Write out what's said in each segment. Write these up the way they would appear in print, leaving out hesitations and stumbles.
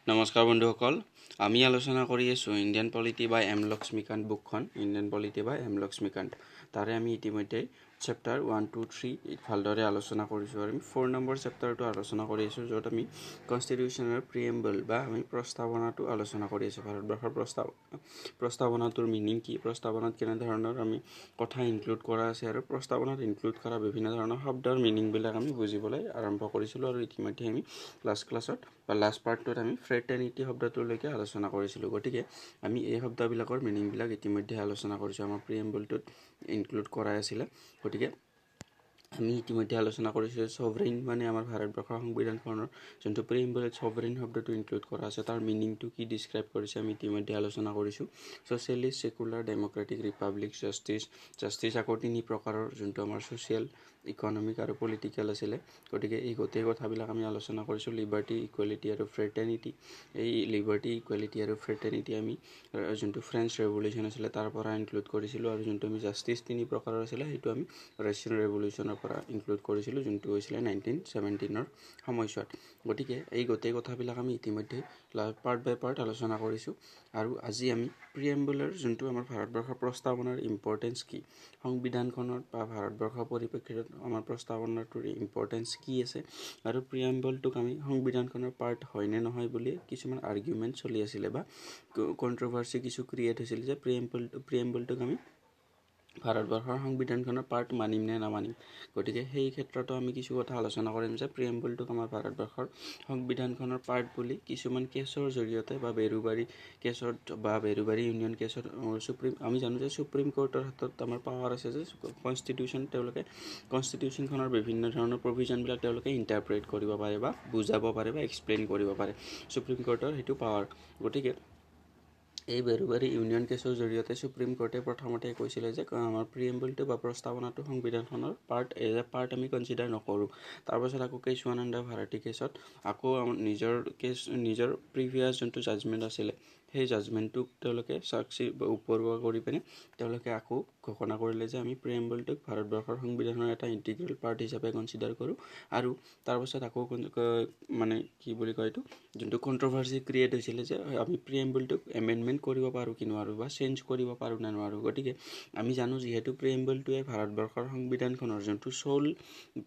নমস্কাৰ বন্ধুসকল, আমি আলোচনা কৰি আছোঁ ইণ্ডিয়ান পলিটি বাই এম লক্ষ্মীকান্ত বুকখন। ইণ্ডিয়ান পলিটি বাই এম লক্ষ্মীকান্ত, তাৰে আমি ইতিমধ্যে চেপ্টাৰ 1, 2, 3 ভালদৰে আলোচনা কৰিছোঁ। আৰু আমি 4 নম্বৰ চেপ্টাৰটো আলোচনা কৰি আছোঁ, য'ত আমি কনষ্টিটিউশ্যনৰ প্ৰিএম্বল বা আমি প্ৰস্তাৱনাটো আলোচনা কৰি আছোঁ। ভাৰতবৰ্ষৰ প্ৰস্তাৱনাটোৰ মিনিং কি, প্ৰস্তাৱনাত কেনেধৰণৰ আমি কথা ইনক্লুড কৰা আছে, আৰু প্ৰস্তাৱনাত ইনক্লুড কৰা বিভিন্ন ধৰণৰ শব্দৰ মিনিংবিলাক আমি বুজিবলৈ আৰম্ভ কৰিছিলোঁ। আৰু ইতিমধ্যে আমি ক্লাছত বা লাষ্ট পাৰ্টটোত আমি ফ্ৰেটাৰ্নিটি শব্দটোলৈকে আলোচনা কৰিছিলোঁ। গতিকে আমি এই শব্দবিলাকৰ মিনিংবিলাক ইতিমধ্যে আলোচনা কৰিছোঁ, আমাৰ প্ৰিএম্বলটোত ইনক্লুড কৰাই আছিলে। গতিকে আমি ইতিমধ্যে আলোচনা কৰিছোঁ ছভৰেইন মানে আমাৰ ভাৰতবৰ্ষৰ সংবিধানখনৰ যোনটো প্ৰিএম্বলত ছভৰেইন শব্দটো ইনক্লুড কৰা আছে, তাৰ মিনিংটো কি ডিছক্ৰাইব কৰিছে আমি ইতিমধ্যে আলোচনা কৰিছোঁ। Socialist, secular, Democratic, Republic, justice আকৌ 3 প্ৰকাৰৰ, যোনটো আমাৰ ছ'চিয়েল, ইকনমিক আৰু পলিটিকেল আছিলে। গতিকে এই গোটেই কথাবিলাক আমি আলোচনা কৰিছোঁ। লিবাৰ্টি, ইকুৱেলিটি আৰু ফ্ৰেটাৰ্নিটি, এই লিবাৰ্টি, ইকুৱেলিটি আৰু ফ্ৰেটাৰ্নিটি আমি যোনটো ফ্ৰেঞ্চ ৰেভলিউশ্যন আছিলে তাৰ পৰা ইনক্লুড কৰিছিলোঁ। আৰু যোনটো আমি জাষ্টিছ 3 প্ৰকাৰৰ আছিলে, সেইটো আমি ৰাছিয়ান ৰেভলিউশ্যনৰ পৰা ইনক্লুড কৰিছিলোঁ, যোনটো হৈছিলে 1917 সময়ছোৱাত। গতিকে এই গোটেই কথাবিলাক আমি ইতিমধ্যে পাৰ্ট বাই পাৰ্ট আলোচনা কৰিছোঁ। আৰু আজি আমি প্ৰিএম্বলৰ যোনটো আমাৰ ভাৰতবৰ্ষৰ প্ৰস্তাৱনাৰ ইম্পৰ্টেঞ্চ কি, সংবিধানখনত বা ভাৰতবৰ্ষৰ পৰিপ্ৰেক্ষিতত আমাৰ প্ৰস্তাৱনাটোৰ ইম্পৰ্টেঞ্চ কি আছে, আৰু প্ৰিএম্বলটোক আমি সংবিধানখনৰ পাৰ্ট হয় নে নহয় বুলি কিছুমান আৰ্গুমেণ্ট চলি আছিলে বা কণ্ট্ৰভাৰ্চি কিছু ক্ৰিয়েট হৈছিল যে প্ৰিএম্বলটোক আমি ভাৰতবৰ্ষৰ সংবিধানখনৰ পাৰ্ট মানিম নে নামানিম। গতিকে সেই ক্ষেত্ৰতো আমি কিছু কথা আলোচনা কৰিম যে প্ৰিএম্বলটোক আমাৰ ভাৰতবৰ্ষৰ সংবিধানখনৰ পাৰ্ট বুলি কিছুমান কেছৰ জৰিয়তে বা বেৰুবাৰী কেছত বা বেৰুবাৰী ইউনিয়ন কেছত আমি জানো যে সুপ্ৰিম কোৰ্টৰ হাতত আমাৰ পাৱাৰ আছে যে কনষ্টিটিউশ্যনখনৰ বিভিন্ন ধৰণৰ প্ৰভিজনবিলাক তেওঁলোকে ইণ্টাৰপ্ৰেট কৰিব পাৰে বা বুজাব পাৰে বা এক্সপ্লেইন কৰিব পাৰে। সুপ্ৰিম কোৰ্টৰ সেইটো পাৱাৰ। গতিকে এই বেৰুবাৰী ইউনিয়ন কেছৰ জৰিয়তে সুপ্ৰিম কোৰ্টে প্ৰথমতে কৈছিলে যে আমাৰ প্ৰিএম্বলটো বা প্ৰস্তাৱনাটো সংবিধানখনৰ পাৰ্ট আমি কনচিডাৰ নকৰোঁ। তাৰপাছত আকৌ কেশৱানন্দ ভাৰতী কেছত আকৌ নিজৰ প্ৰিভিয়াছ যোনটো জাজমেণ্ট আছিলে, সেই জাজমেণ্টটোক তেওঁলোকে উপৰুৱা কৰি পিনে তেওঁলোকে আকৌ ঘোষণা কৰিলে যে আমি প্ৰিএম্বলটোক ভাৰতবৰ্ষৰ সংবিধানৰ এটা ইণ্টিগ্ৰেল পাৰ্ট হিচাপে কনচিডাৰ কৰোঁ। আৰু তাৰপাছত আকৌ মানে কি বুলি কয়, এইটো যোনটো কণ্ট্ৰভাৰ্চি ক্ৰিয়েট হৈছিলে যে আমি প্ৰিএম্বলটোক এমেণ্ডমেণ্ট কৰিব পাৰোঁ কি নোৱাৰোঁ বা চেঞ্জ কৰিব পাৰোঁ নে নোৱাৰোঁ। গতিকে আমি জানো যিহেতু প্ৰিএম্বলটোৱে ভাৰতবৰ্ষৰ সংবিধানখনৰ যোনটো সোল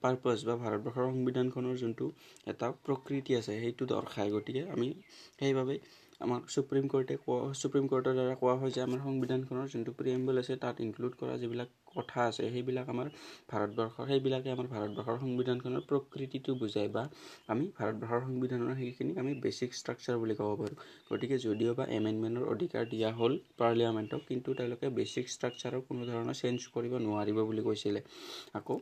পাৰ্পাছ বা ভাৰতবৰ্ষৰ সংবিধানখনৰ যোনটো এটা প্ৰকৃতি আছে সেইটো দৰ্শায়। গতিকে আমি সেইবাবে আমাক সুপ্ৰিম কোৰ্টৰ দ্বাৰা কোৱা হয় যে আমাৰ সংবিধানখনৰ যোনটো প্ৰিএম্বল আছে তাত ইনক্লুড কৰা যিবিলাক কথা আছে সেইবিলাকে আমাৰ ভাৰতবৰ্ষৰ সংবিধানখনৰ প্ৰকৃতিটো বুজায়, বা আমি ভাৰতবৰ্ষৰ সংবিধানৰ সেইখিনি আমি বেছিক ষ্ট্ৰাকচাৰ বুলি ক'ব পাৰোঁ। গতিকে যদিও বা এমেণ্ডমেণ্টৰ অধিকাৰ দিয়া হ'ল পাৰ্লিয়ামেণ্টক, কিন্তু তেওঁলোকে বেছিক ষ্ট্ৰাকচাৰৰ কোনো ধৰণৰ চেঞ্জ কৰিব নোৱাৰিব বুলি কৈছিলে। আকৌ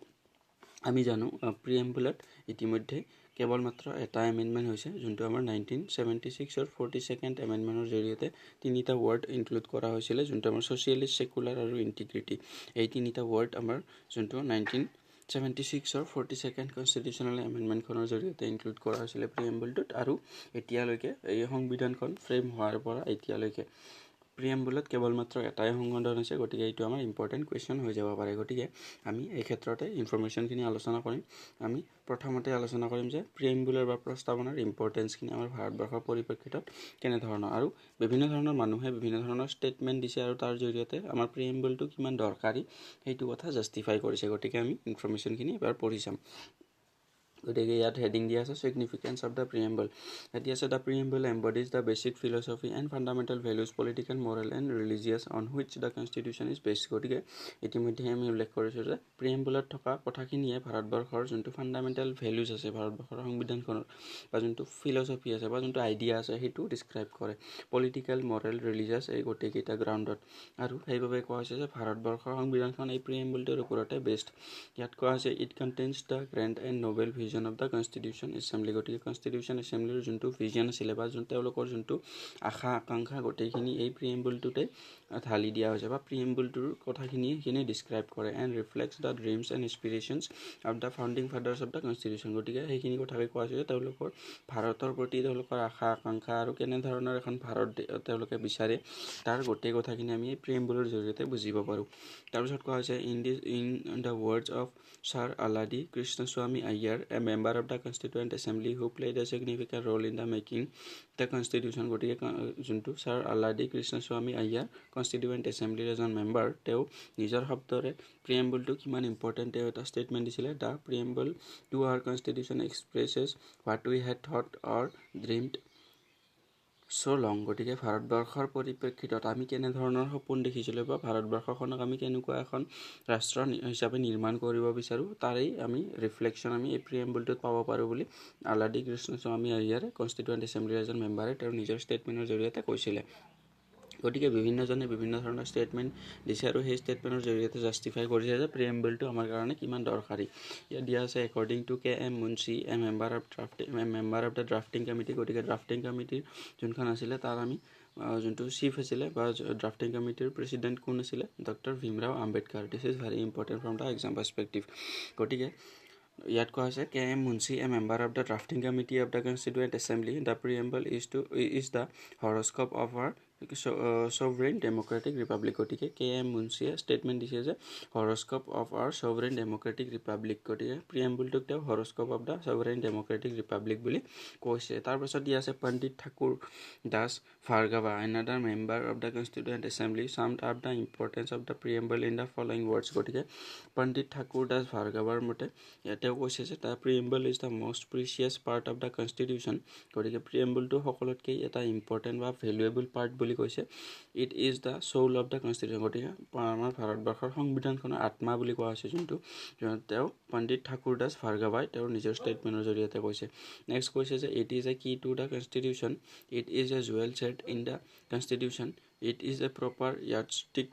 আমি জানো প্ৰিএম্বলত ইতিমধ্যে কেৱল মাত্ৰ এটা এমেণ্ডমেণ্ট হৈছে, যোনটো আমাৰ 1976 42nd এমেণ্ডমেণ্টৰ জৰিয়তে 3টা ৱৰ্ড ইনক্লুড কৰা হৈছিলে, যোনটো আমাৰ ছ'চিয়েলিষ্ট, ছেকুলাৰ আৰু ইণ্টিগ্ৰিটি। এই 3টা ৱৰ্ড আমাৰ যোনটো 1976 42nd কনষ্টিটিউশ্যনেল এমেণ্ডমেণ্টখনৰ জৰিয়তে ইনক্লুড কৰা হৈছিলে প্ৰিএম্বলটোত। আৰু এতিয়ালৈকে এই সংবিধানখন ফ্ৰেম হোৱাৰ পৰা এতিয়ালৈকে প্ৰিএম্বলত কেৱল মাত্ৰ এটাই সংশোধন হৈছে। গতিকে এইটো আমাৰ ইম্পৰ্টেণ্ট কুৱেশ্যন হৈ যাব পাৰে। গতিকে আমি এই ক্ষেত্ৰতে ইনফৰ্মেশ্যনখিনি আলোচনা কৰিম। আমি প্ৰথমতে আলোচনা কৰিম যে প্ৰিএম্বলৰ বা প্ৰস্তাৱনাৰ ইম্পৰ্টেঞ্চখিনি আমাৰ ভাৰতবৰ্ষৰ পৰিপ্ৰেক্ষিতত কেনেধৰণৰ, আৰু বিভিন্ন ধৰণৰ মানুহে বিভিন্ন ধৰণৰ ষ্টেটমেণ্ট দিছে আৰু তাৰ জৰিয়তে আমাৰ প্ৰিএম্বলটো কিমান দৰকাৰী সেইটো কথা জাষ্টিফাই কৰিছে। গতিকে আমি ইনফৰ্মেশ্যনখিনি এবাৰ পঢ়ি চাম। গতিকে ইয়াত হেডিং দিয়া আছে চিগনিফিকেন্স অফ দ্য প্ৰিএম্বল। এতিয়া আছে the preamble embodies the basic philosophy and fundamental values, political, moral and religious on which the constitution is based. গতিকে ইতিমধ্যে আমি উল্লেখ কৰিছোঁ যে প্ৰিএম্বলত থকা কথাখিনিয়ে ভাৰতবৰ্ষৰ যোনটো ফাণ্ডামেণ্টেল ভেলুজ আছে ভাৰতবৰ্ষৰ সংবিধানখনৰ, বা যোনটো ফিলচফি আছে বা যোনটো আইডিয়া আছে সেইটো ডিছক্ৰাইব কৰে। পলিটিকেল, মৰেল, ৰিলিজিয়াছ এই গোটেইকেইটা গ্ৰাউণ্ডত। আৰু সেইবাবে কোৱা হৈছে যে ভাৰতবৰ্ষৰ সংবিধানখন এই প্ৰিএম্বলটোৰ ওপৰতে বেছড। ইয়াত কোৱা হৈছে it contains the grand and Nobel vision of the constitution assembly. গতিকে কনষ্টিটিউশ্যন এছেম্বলিৰ যোনটো ভিজন আছিলে বা তেওঁলোকৰ যোনটো আশা আকাংক্ষা গোটেইখিনি এই প্ৰিএম্বলটোতে ঢালি দিয়া হৈছে, বা প্ৰিএম্বলটোৰ কথাখিনি সেইখিনি ডিছক্ৰাইব কৰে। And reflects the dreams and aspirations of the founding fathers of the constitution. গতিকে সেইখিনি কথাকে কোৱা হৈছে যে তেওঁলোকৰ ভাৰতৰ প্ৰতি তেওঁলোকৰ আশা আকাংক্ষা আৰু কেনেধৰণৰ এখন ভাৰত তেওঁলোকে বিচাৰে তাৰ গোটেই কথাখিনি আমি এই প্ৰিএম্বলৰ জৰিয়তে বুজিব পাৰোঁ। তাৰপিছত কোৱা হৈছে in the words of sir Alladi Krishnaswamy Ayyar, a a member of the Constituent Assembly who played a significant role in the making the Constitution. গতিকে যোনটো ছাৰ আল্লাদি কৃষ্ণস্বামী আয়াৰ কনষ্টিটিউৱেণ্ট এছেম্বলিৰ এজন মেম্বাৰ তেওঁ নিজৰ শব্দৰে প্ৰিএম্বলটো কিমান ইম্পৰ্টেণ্ট তেওঁ এটা ষ্টেটমেণ্ট দিছিলে the preamble to our constitution expresses what we had thought or dreamed so' long. গতিকে ভাৰতবৰ্ষৰ পৰিপ্ৰেক্ষিতত আমি কেনেধৰণৰ সপোন দেখিছিলোঁ বা ভাৰতবৰ্ষখনক আমি কেনেকুৱা এখন ৰাষ্ট্ৰ হিচাপে নিৰ্মাণ কৰিব বিচাৰোঁ তাৰেই আমি ৰিফ্লেকশ্যন আমি এই প্ৰিএম্বলটোত পাব পাৰোঁ বুলি আল্লাদি কৃষ্ণস্বামী আয়াৰে কনষ্টিটিউৱেণ্ট এছেম্বলিৰ এজন মেম্বাৰে তেওঁৰ নিজৰ ষ্টেটমেণ্টৰ জৰিয়তে কৈছিলে। গতিকে বিভিন্নজনে বিভিন্ন ধৰণৰ ষ্টেটমেণ্ট দিছে আৰু সেই ষ্টেটমেণ্টৰ জৰিয়তে জাষ্টিফাই কৰিছে যে প্ৰিএম্বলটো আমাৰ কাৰণে কিমান দৰকাৰী। ইয়াত দিয়া আছে according to KM Munshi a member of the drafting committee. গতিকে ড্ৰাফটিং কমিটিৰ যোনখন আছিলে তাৰ আমি যোনটো চিফ আছিলে বা ড্ৰাফটিং কমিটিৰ প্ৰেচিডেণ্ট কোন আছিলে doctor Bhimrao Ambedkar. This is very important from the exam perspective. গতিকে ইয়াত কোৱা হৈছে KM Munshi a member of the drafting committee of the constituent assembly the preamble is the horoscope of our sovereign democratic republic। গতিকে KM মুন্সিয়ে statement দিছে যে horoscope of our sovereign democratic republic। গতিকে প্ৰিএম্বলটোক তেওঁ horoscope of the sovereign democratic republic বুলি কৈছে। তাৰপাছত দিয়া আছে পণ্ডিত Thakur Das ভাৰ্গাভা another member of the constituent assembly summed up the importance of the preamble in the following words। গতিকে পণ্ডিত ঠাকুৰ দাস ভাৰ্গাভাৰ মতে তেওঁ কৈছে যে the preamble is the most precious part of the constitution। গতিকে প্ৰিএম্বলটো সকলোতকৈ এটা ইম্পৰ্টেণ্ট বা ভেলুৱেবল পাৰ্ট বুলি কৈছে। It is the Saul of the constitution. গতিকে আমাৰ ভাৰতবৰ্ষৰ সংবিধানখনৰ আত্মা বুলি কোৱা হৈছে যোনটো তেওঁ পণ্ডিত ঠাকুৰ দাস ভাৰ্গাভাই তেওঁৰ নিজৰ ষ্টেটমেণ্টৰ জৰিয়তে কৈছে। নেক্সট কৈছে যে it is a key to the constitution, it is a jewel set in the constitution, it is a proper yardstick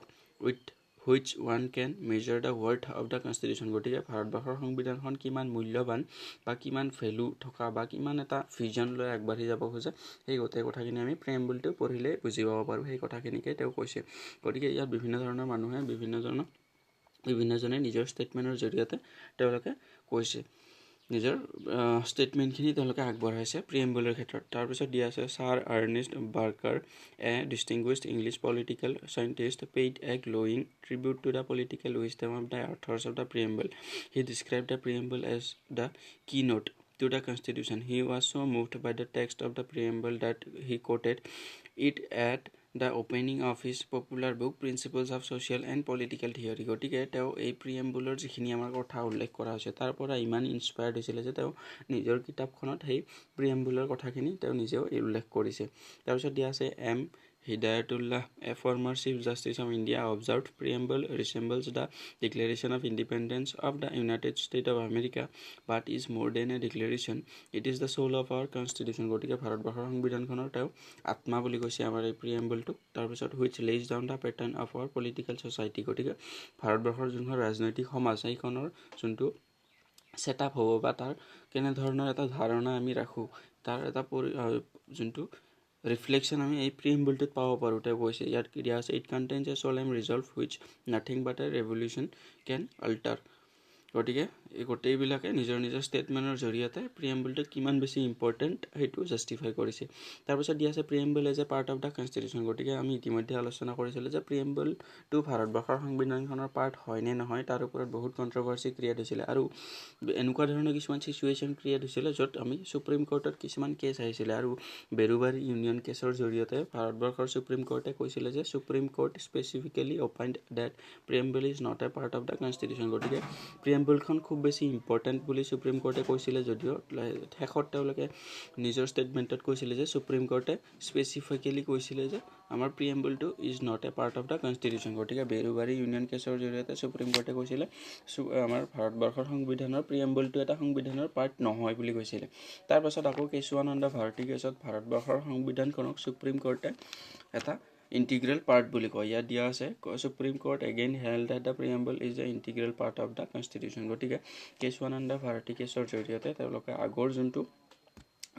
with which one can measure the worth of the constitution. গতিকে ভাৰতবৰ্ষৰ সংবিধানখন কিমান মূল্যৱান বা কিমান value থকা বা কিমান এটা ভিজন লৈ আগবাঢ়ি যাব খোজে সেই গোটেই কথাখিনি আমি প্ৰিএম্বলটো পঢ়িলে বুজি পাব পাৰোঁ। সেই কথাখিনিকে তেওঁ কৈছে। গতিকে ইয়াত বিভিন্ন ধৰণৰ মানুহে বিভিন্নজনে নিজৰ ষ্টেটমেণ্টৰ জৰিয়তে তেওঁলোকে কৈছে নিজৰ ষ্টেটমেণ্টখিনি তেওঁলোকে আগবঢ়াইছে প্ৰিএম্বলৰ ক্ষেত্ৰত। তাৰপিছত দিয়া আছে sir Ernest Barker a distinguished English political scientist paid a glowing tribute to the political wisdom of the authors of the preamble. He described the preamble as the keynote to the constitution. He was so moved by the text of the preamble that he quoted it at the opening of his popular book Principles of Social and Political Theory। গতিকে তেওঁ এই প্ৰিএম্বলৰ যিখিনি আমাৰ কথা উল্লেখ কৰা হৈছে তাৰ পৰা ইমান ইনস্পায়াৰ্ড হৈছিলে যে তেওঁ নিজৰ কিতাপখনত সেই প্ৰিএম্বলৰ কথাখিনি তেওঁ নিজেও উল্লেখ কৰিছে। তাৰপিছত দিয়া আছে M Hidayatullah, a former Chief Justice of India, observed preamble resembles the Declaration of Independence of the United States of America, but is more than a declaration. It is the soul of our constitution। গতিকে ভাৰতবৰ্ষৰ সংবিধানখনৰ তেওঁ আত্মা বুলি কৈছে আমাৰ এই প্ৰিএম্বলটোক। তাৰপিছত which lays down the pattern of our political society। গতিকে ভাৰতবৰ্ষৰ যোনখন ৰাজনৈতিক সমাজ সেইখনৰ যোনটো ছেটআপ হ'ব বা তাৰ কেনেধৰণৰ এটা ধাৰণা আমি ৰাখোঁ তাৰ এটা যোনটো ৰিফ্লেকশ্যন আমি এই প্ৰিএম্বলটোত পাব পাৰোঁ তেওঁ কৈছে। ইয়াত দিয়া আছে it contains A solemn resolve which nothing but a revolution can alter। গতিকে এই গোটেইবিলাকে নিজৰ নিজৰ ষ্টেটমেণ্টৰ জৰিয়তে প্ৰিএম্বলটো কিমান বেছি ইম্পৰ্টেণ্ট সেইটো জাষ্টিফাই কৰিছে। তাৰপিছত দিয়া আছে preamble as a part of the constitution. গতিকে আমি ইতিমধ্যে আলোচনা কৰিছিলোঁ যে প্ৰিএম্বলটো ভাৰতবৰ্ষৰ সংবিধানখনৰ পাৰ্ট হয় নে নহয় তাৰ ওপৰত বহুত কণ্ট্ৰভাৰ্চি ক্ৰিয়েট হৈছিলে আৰু এনেকুৱা ধৰণৰ কিছুমান চিচুৱেশ্যন ক্ৰিয়েট হৈছিলে য'ত আমি সুপ্ৰিম কোৰ্টত কিছুমান কেছ আহিছিলে আৰু বেৰুবাৰী ইউনিয়ন কেছৰ জৰিয়তে ভাৰতবৰ্ষৰ সুপ্ৰিম কোৰ্টে কৈছিলে যে supreme court specifically opined that preamble is not a part of the constitution. গতিকে প্ৰিএম্বলখন খুব বেছি ইম্পৰ্টেণ্ট বুলি সুপ্ৰিম কোৰ্টে কৈছিলে যদিও শেষত তেওঁলোকে নিজৰ ষ্টেটমেণ্টত কৈছিলে যে সুপ্ৰিম কোৰ্টে স্পেচিফিকেলি কৈছিলে যে আমাৰ প্ৰিএম্বলটো is not a part of the constitution. গতিকে বেৰুবাৰী ইউনিয়ন কেছৰ জৰিয়তে সুপ্ৰিম কোৰ্টে কৈছিলে আমাৰ ভাৰতবৰ্ষৰ সংবিধানৰ প্ৰিএম্বলটো এটা সংবিধানৰ পাৰ্ট নহয় বুলি কৈছিলে। তাৰপাছত আকৌ কেশৱানন্দ ভাৰতী কেছত ভাৰতবৰ্ষৰ সংবিধানখনক সুপ্ৰিম কোৰ্টে এটা ইণ্টিগ্ৰেল পাৰ্ট বুলি কয়। ইয়াত দিয়া আছে supreme court again held that the preamble is a integral part of the constitution. গতিকে কেশৱানন্দ ভাৰতী কেছৰ জৰিয়তে তেওঁলোকে আগৰ যোনটো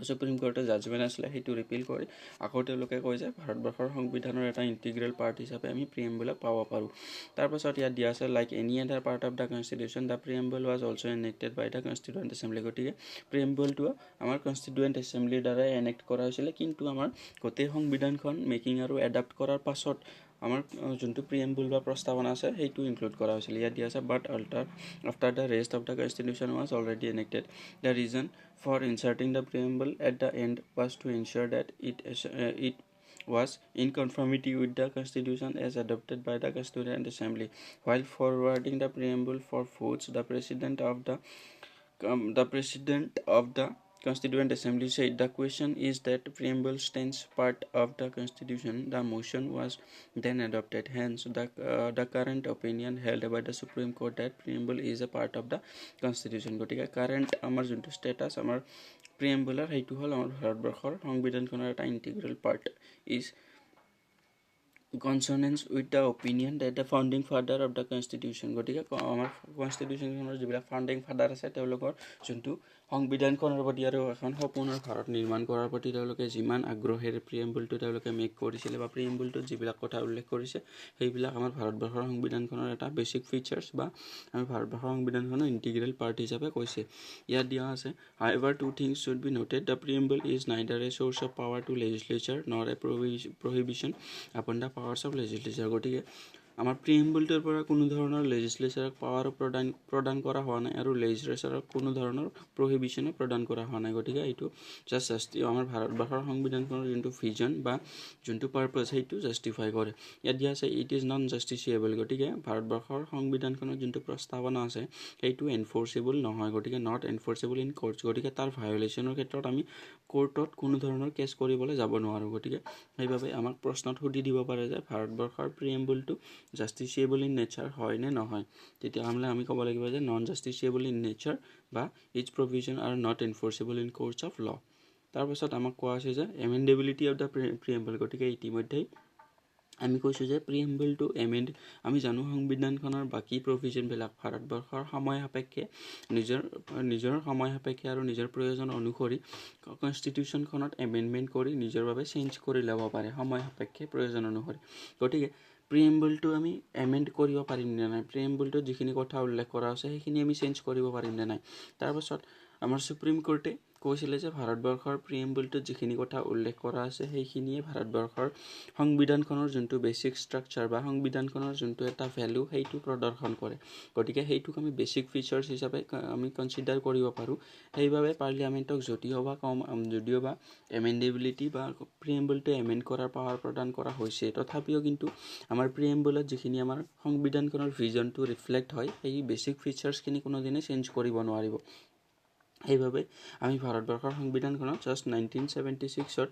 সুপ্ৰিম কোৰ্টে জাজমেণ্ট আছিলে সেইটো ৰিপিল কৰি আকৌ তেওঁলোকে কয় যে ভাৰতবৰ্ষৰ সংবিধানৰ এটা ইণ্টিগ্ৰেল পাৰ্ট হিচাপে আমি প্ৰিএম্বলক পাব পাৰোঁ। তাৰপাছত ইয়াত দিয়া আছে like any other part of the constitution the preamble was also' enacted by the constituent assembly. গতিকে প্ৰিএম্বলটো আমাৰ কনষ্টিটুৱেণ্ট এছেম্বলিৰ দ্বাৰাই এনেক্ট কৰা হৈছিলে কিন্তু আমাৰ গোটেই সংবিধানখন মেকিং আৰু এডাপ্ট কৰাৰ পাছত আমাৰ যোনটো প্ৰিএম্বল বা প্ৰস্তাৱনা আছে সেইটো ইনক্লুড কৰা হৈছিল ইয়াত দিয়া আছে but after the rest of the constitution was already enacted the reason for inserting the preamble at the end was to ensure that it was in conformity with the Constitution as adopted by the Constituent Assembly. While forwarding the preamble for votes, the President of the Constituent Assembly said the question is that preamble stands part of the Constitution. The motion was then adopted. Hence, the current opinion held by the Supreme Court that preamble is a part of the Constitution. গতিকে current আমাৰ যোনটো status আমাৰ preamble সেইটো হ'ল আমাৰ ভাৰতবৰ্ষৰ সংবিধানখনৰ এটা integral part is consonance with the opinion that the founding father of the Constitution. গতিকে আমাৰ কনষ্টিটিউশ্যনখনৰ যিবিলাক ফাউণ্ডিং ফাদাৰ আছে তেওঁলোকৰ যোনটো সংবিধানখনৰ প্ৰতি আৰু এখন সপোনৰ ভাৰত নিৰ্মাণ কৰাৰ প্ৰতি তেওঁলোকে যিমান আগ্ৰহেৰে প্ৰিএম্বলটো তেওঁলোকে মেক কৰিছিলে বা প্ৰিএম্বলটোত যিবিলাক কথা উল্লেখ কৰিছে সেইবিলাক আমাৰ ভাৰতবৰ্ষৰ সংবিধানখনৰ এটা বেছিক ফিচাৰ্ছ বা আমি ভাৰতবৰ্ষৰ সংবিধানখনৰ ইণ্টিগ্ৰেল পাৰ্ট হিচাপে কৈছে ইয়াত দিয়া আছে however two things should be noted the preamble is neither a source of power to legislature nor a prohibition upon the powers of legislature. গতিকে আমাৰ প্ৰিএম্বলটোৰ পৰা কোনো ধৰণৰ লেজিসলেচাৰক পাৱাৰ প্ৰদান কৰা হোৱা নাই আৰু লেজিসলেচাৰক কোনো ধৰণৰ প্ৰহিবিশ্যনো প্ৰদান কৰা হোৱা নাই গতিকে এইটো জাষ্ট আমাৰ ভাৰতবৰ্ষৰ সংবিধানখনৰ যোনটো ভিজন বা যোনটো পাৰপাছ সেইটো জাষ্টিফাই কৰে ইয়াত দিয়া আছে ইট ইজ নন জাষ্টিচিয়েবল গতিকে ভাৰতবৰ্ষৰ সংবিধানখনৰ যোনটো প্ৰস্তাৱনা আছে সেইটো এনফৰ্চেবল নহয় গতিকে নট এনফৰ্চেবল ইন কোৰ্টছ গতিকে তাৰ ভায়োলেশ্যনৰ ক্ষেত্ৰত আমি কোৰ্টত কোনো ধৰণৰ কেছ কৰিবলৈ যাব নোৱাৰোঁ গতিকে সেইবাবে আমাক প্ৰশ্নত সুধি দিব পাৰে যে ভাৰতবৰ্ষৰ প্ৰিএম্বলটো জাষ্টিচিয়েবল ইন নেচাৰ হয় নে নহয় তেতিয়াহ'লে আমি ক'ব লাগিব যে নন জাষ্টিচিয়েবল ইন নেচাৰ বা its provision are not enforceable in courts of law তাৰপাছত আমাক কোৱা হৈছে যে এমেণ্ডেবিলিটি অফ দ্য প্ৰিএম্বল গতিকে ইতিমধ্যেই আমি কৈছোঁ যে প্ৰিএম্বলটো আমি জানো সংবিধানখনৰ বাকী প্ৰভিজনবিলাক ভাৰতবৰ্ষৰ সময় সাপেক্ষে নিজৰ সময় সাপেক্ষে আৰু নিজৰ প্ৰয়োজন অনুসৰি কনষ্টিটিউশ্যনখনত এমেণ্ডমেণ্ট কৰি নিজৰ বাবে চেঞ্জ কৰি ল'ব পাৰে সময় সাপেক্ষে প্ৰয়োজন অনুসৰি গতিকে প্ৰিএম্বলটো আমি এমেণ্ড কৰিব পাৰিম নে নাই প্ৰিএম্বলটোত যিখিনি কথা উল্লেখ কৰা আছে সেইখিনি আমি চেঞ্জ কৰিব পাৰিম নে নাই তাৰপাছত আমাৰ সুপ্ৰিম কোৰ্টে কৈছিলে যে ভাৰতবৰ্ষৰ প্ৰিএম্বলটোত যিখিনি কথা উল্লেখ কৰা আছে সেইখিনিয়ে ভাৰতবৰ্ষৰ সংবিধানখনৰ যোনটো বেছিক ষ্ট্ৰাকচাৰ বা সংবিধানখনৰ যোনটো এটা ভেলু সেইটো প্ৰদৰ্শন কৰে গতিকে সেইটোক আমি বেছিক ফিচাৰ্ছ হিচাপে আমি কনচিডাৰ কৰিব পাৰোঁ সেইবাবে পাৰ্লিয়ামেণ্টক যদিও বা এমেণ্ডেবিলিটি বা প্ৰিএম্বলটো এমেণ্ড কৰাৰ পাৱাৰ প্ৰদান কৰা হৈছে তথাপিও কিন্তু আমাৰ প্ৰিএম্বলত যিখিনি আমাৰ সংবিধানখনৰ ভিজনটো ৰিফ্লেক্ট হয় সেই বেছিক ফিচাৰ্ছখিনি কোনোদিনে চেঞ্জ কৰিব নোৱাৰিব সেইবাবে আমি ভাৰতবৰ্ষৰ সংবিধানখনত জাষ্ট 1976ত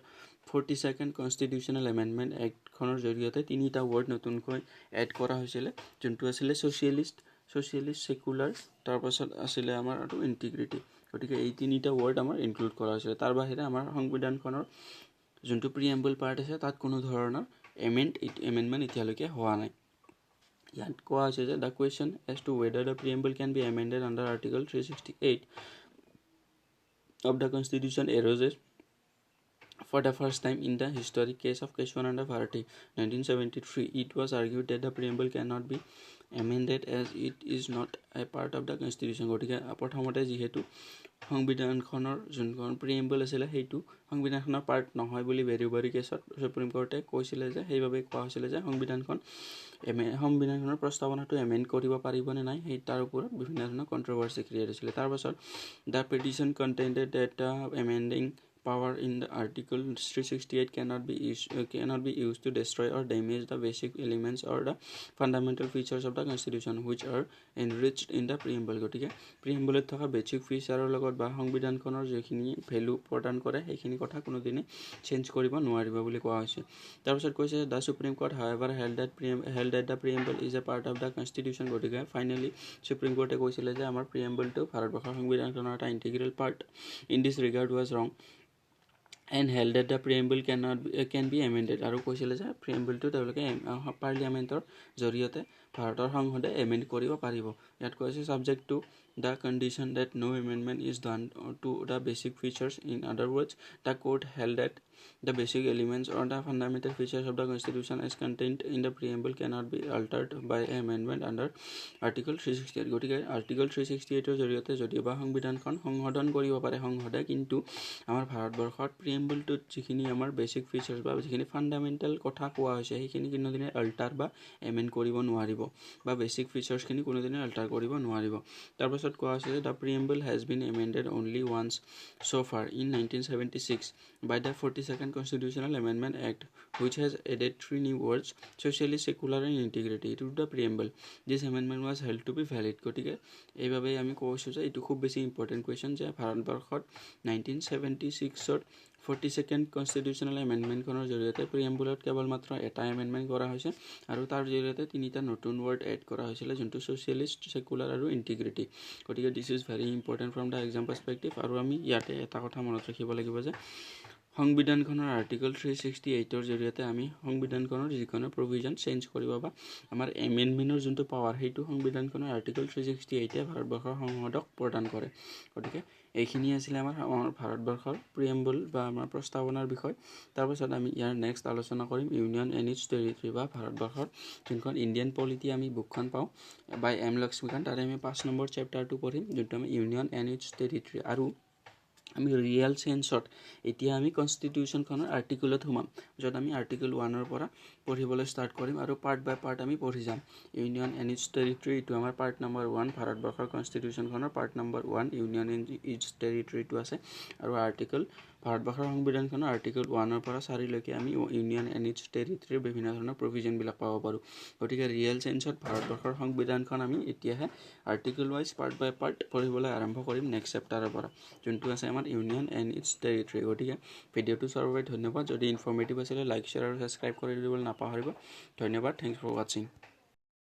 42nd কনষ্টিটিউশ্যনেল এমেণ্ডমেণ্ট এক্টখনৰ জৰিয়তে তিনিটা ৱৰ্ড নতুনকৈ এড কৰা হৈছিলে যোনটো আছিলে ছ'চিয়েলিষ্ট ছেকুলাৰ তাৰপাছত আছিলে আমাৰ আৰু ইণ্টিগ্ৰিটি গতিকে এই তিনিটা ৱৰ্ড আমাৰ ইনক্লুড কৰা হৈছিলে তাৰ বাহিৰে আমাৰ সংবিধানখনৰ যোনটো প্ৰিএম্বল পাৰ্ট আছে তাত কোনো ধৰণৰ এমেণ্ডমেণ্ট এতিয়ালৈকে হোৱা নাই ইয়াত কোৱা হৈছে যে the question as to whether the preamble can be amended under article 368 of the Constitution arises for the first time in the historic case of Keshwananda Bharati 1973 it was argued that the preamble cannot be amended as it is not a part of the Constitution গতিকে প্ৰথমতে যিহেতু সংবিধানখনৰ যোনখন প্ৰিএম্বল আছিলে সেইটো সংবিধানখনৰ part নহয় বুলি বেৰিবাৰী কেছত supreme কোৰ্টে কৈছিলে যে সেইবাবে কোৱা হৈছিলে যে সংবিধানখনৰ প্ৰস্তাৱনাটো এমেণ্ড কৰিব পাৰিবনে নাই সেই তাৰ ওপৰত বিভিন্ন ধৰণৰ কণ্ট্ৰভাৰ্চি ক্ৰিয়েট হৈছিলে তাৰপাছত the petition contended that amending power in the article 368 cannot be used to destroy or damage the basic elements or the fundamental features of the Constitution which are enriched in the preamble গতিকে প্ৰিএম্বলত থকা basic ফিচাৰৰ লগত বা সংবিধানখনৰ যিখিনি value প্ৰদান কৰে সেইখিনি কথা কোনোদিনে চেঞ্জ কৰিব নোৱাৰিব বুলি কোৱা হৈছে তাৰপিছত কৈছে the supreme court however held that the preamble is a part of the Constitution গতিকে ফাইনেলি সুপ্ৰিম কোৰ্টে কৈছিলে যে আমাৰ প্ৰিএম্বলটো ভাৰতবৰ্ষৰ সংবিধানখনৰ এটা integral part in this regard was wrong and held that the preamble can be amended আৰু কৈছিলে যে প্ৰিএম্বলটো তেওঁলোকে পাৰ্লিয়ামেণ্টৰ জৰিয়তে ভাৰতৰ সংসদে এমেণ্ড কৰিব পাৰিব ইয়াত কৈছে subject to the condition that no amendment is done to the basic features. In other words, the court held that the basic elements or the fundamental features of the Constitution as contained in the preamble cannot be altered by amendment under Article 368. গতিকে Article 368 জৰিয়তে যদিওবা সংবিধানখন সংশোধন কৰিব পাৰে সংসদে, কিন্তু আমাৰ ভাৰতবৰ্ষত প্ৰিএম্বলটোত যিখিনি আমাৰ বেচিক ফিচাৰ্ছ বা যিখিনি ফাণ্ডামেণ্টেল কথা কোৱা হৈছে সেইখিনি কোনোদিনে অল্টাৰ বা এমেণ্ড কৰিব নোৱাৰিব বা বেচিক ফিচাৰ্ছখিনি কোনোদিনে অল্টাৰ কৰিব নোৱাৰিব। তাৰপাছত কোৱা হৈছে যে the preamble has been amended only once so far in 1976 by the 42nd Constitutional Amendment Act, which has added 3 new words, socially, secular and integrity, to the preamble. This amendment was held to be valid. গতিকে এইভাবে আমি কৈছোঁ যে এইটো খুব বেছি important question যে ভাৰতবৰ্ষত 1976ৰ 42nd কনষ্টিটিউচনেল এমেণ্ডমেণ্টখনৰ জৰিয়তে প্ৰিএম্বলত কেৱল মাত্ৰ এটা এমেণ্ডমেণ্ট কৰা হৈছে আৰু তাৰ জৰিয়তে 3টা নতুন ৱৰ্ড এড কৰা হৈছিলে, যোনটো ছ'চিয়েলিষ্ট, ছেকুলাৰ আৰু ইণ্টিগ্ৰিটি। গতিকে দিছ is very important from the exam perspective. আৰু আমি ইয়াতে এটা কথা মনত ৰাখিব লাগিব যে সংবিধানখনৰ আৰ্টিকল 368ৰ জৰিয়তে আমি সংবিধানখনৰ যিকোনো প্ৰভিজন চেঞ্জ কৰিব বা আমাৰ এমেণ্ডমেণ্টৰ যোনটো পাৱাৰ সেইটো সংবিধানখনৰ আৰ্টিকল 368এ ভাৰতবৰ্ষৰ সংসদক প্ৰদান কৰে। গতিকে এইখিনি আছিলে আমাৰ ভাৰতবৰ্ষৰ প্ৰিএম্বল বা আমাৰ প্ৰস্তাৱনাৰ বিষয়। তাৰপাছত আমি ইয়াৰ নেক্সট আলোচনা কৰিম ইউনিয়ন এণ্ড ইটছ টেৰিটৰী বা ভাৰতবৰ্ষৰ যোনখন ইণ্ডিয়ান পলিটি আমি বুকখন পাওঁ বাই এম লক্ষ্মীকান্ত, তাৰে আমি 5 নম্বৰ চেপ্টাৰটো পঢ়িম, যোনটো আমি ইউনিয়ন এণ্ড ইটছ টেৰিটৰী। আৰু আমি ৰিয়েল চেঞ্চত এতিয়া আমি কনষ্টিটিউশ্যনখনৰ আৰ্টিকলত সোমাম, য'ত আমি আৰ্টিকল 1ৰ পৰা পঢ়িবলৈ ষ্টাৰ্ট কৰিম আৰু পাৰ্ট বাই পাৰ্ট আমি পঢ়ি যাম। ইউনিয়ন এণ্ড ইটছ টেৰিটৰী এইটো আমাৰ পাৰ্ট নম্বৰ 1, ভাৰতবৰ্ষৰ কনষ্টিটিউশ্যনখনৰ part number 1 union and its টেৰিটৰীটো আছে। আৰু আৰ্টিকল ভাৰতবৰ্ষৰ সংবিধানখনৰ আৰ্টিকল 1ৰ পৰা 4লৈকে আমি ইউনিয়ন এণ্ড ইটছ টেৰিটৰীৰ বিভিন্ন ধৰণৰ প্ৰভিজনবিলাক পাব পাৰোঁ। গতিকে ৰিয়েল চেঞ্চত ভাৰতবৰ্ষৰ সংবিধানখন আমি এতিয়াহে আৰ্টিকল ৱাইজ পাৰ্ট বাই পাৰ্ট পঢ়িবলৈ আৰম্ভ কৰিম নেক্সট চেপ্টাৰৰ পৰা, যোনটো আছে আমাৰ ইউনিয়ন এণ্ড ইটছ টেৰিটৰী। গতিকে ভিডিঅ'টো চোৱাৰ বাবে ধন্যবাদ। যদি ইনফৰ্মেটিভ আছিলে লাইক, শ্বেয়াৰ আৰু ছাবস্ক্ৰাইব কৰি দিবলৈ নাপাহৰিব। ধন্যবাদ। থেংকছ ফৰ ৱাচিং।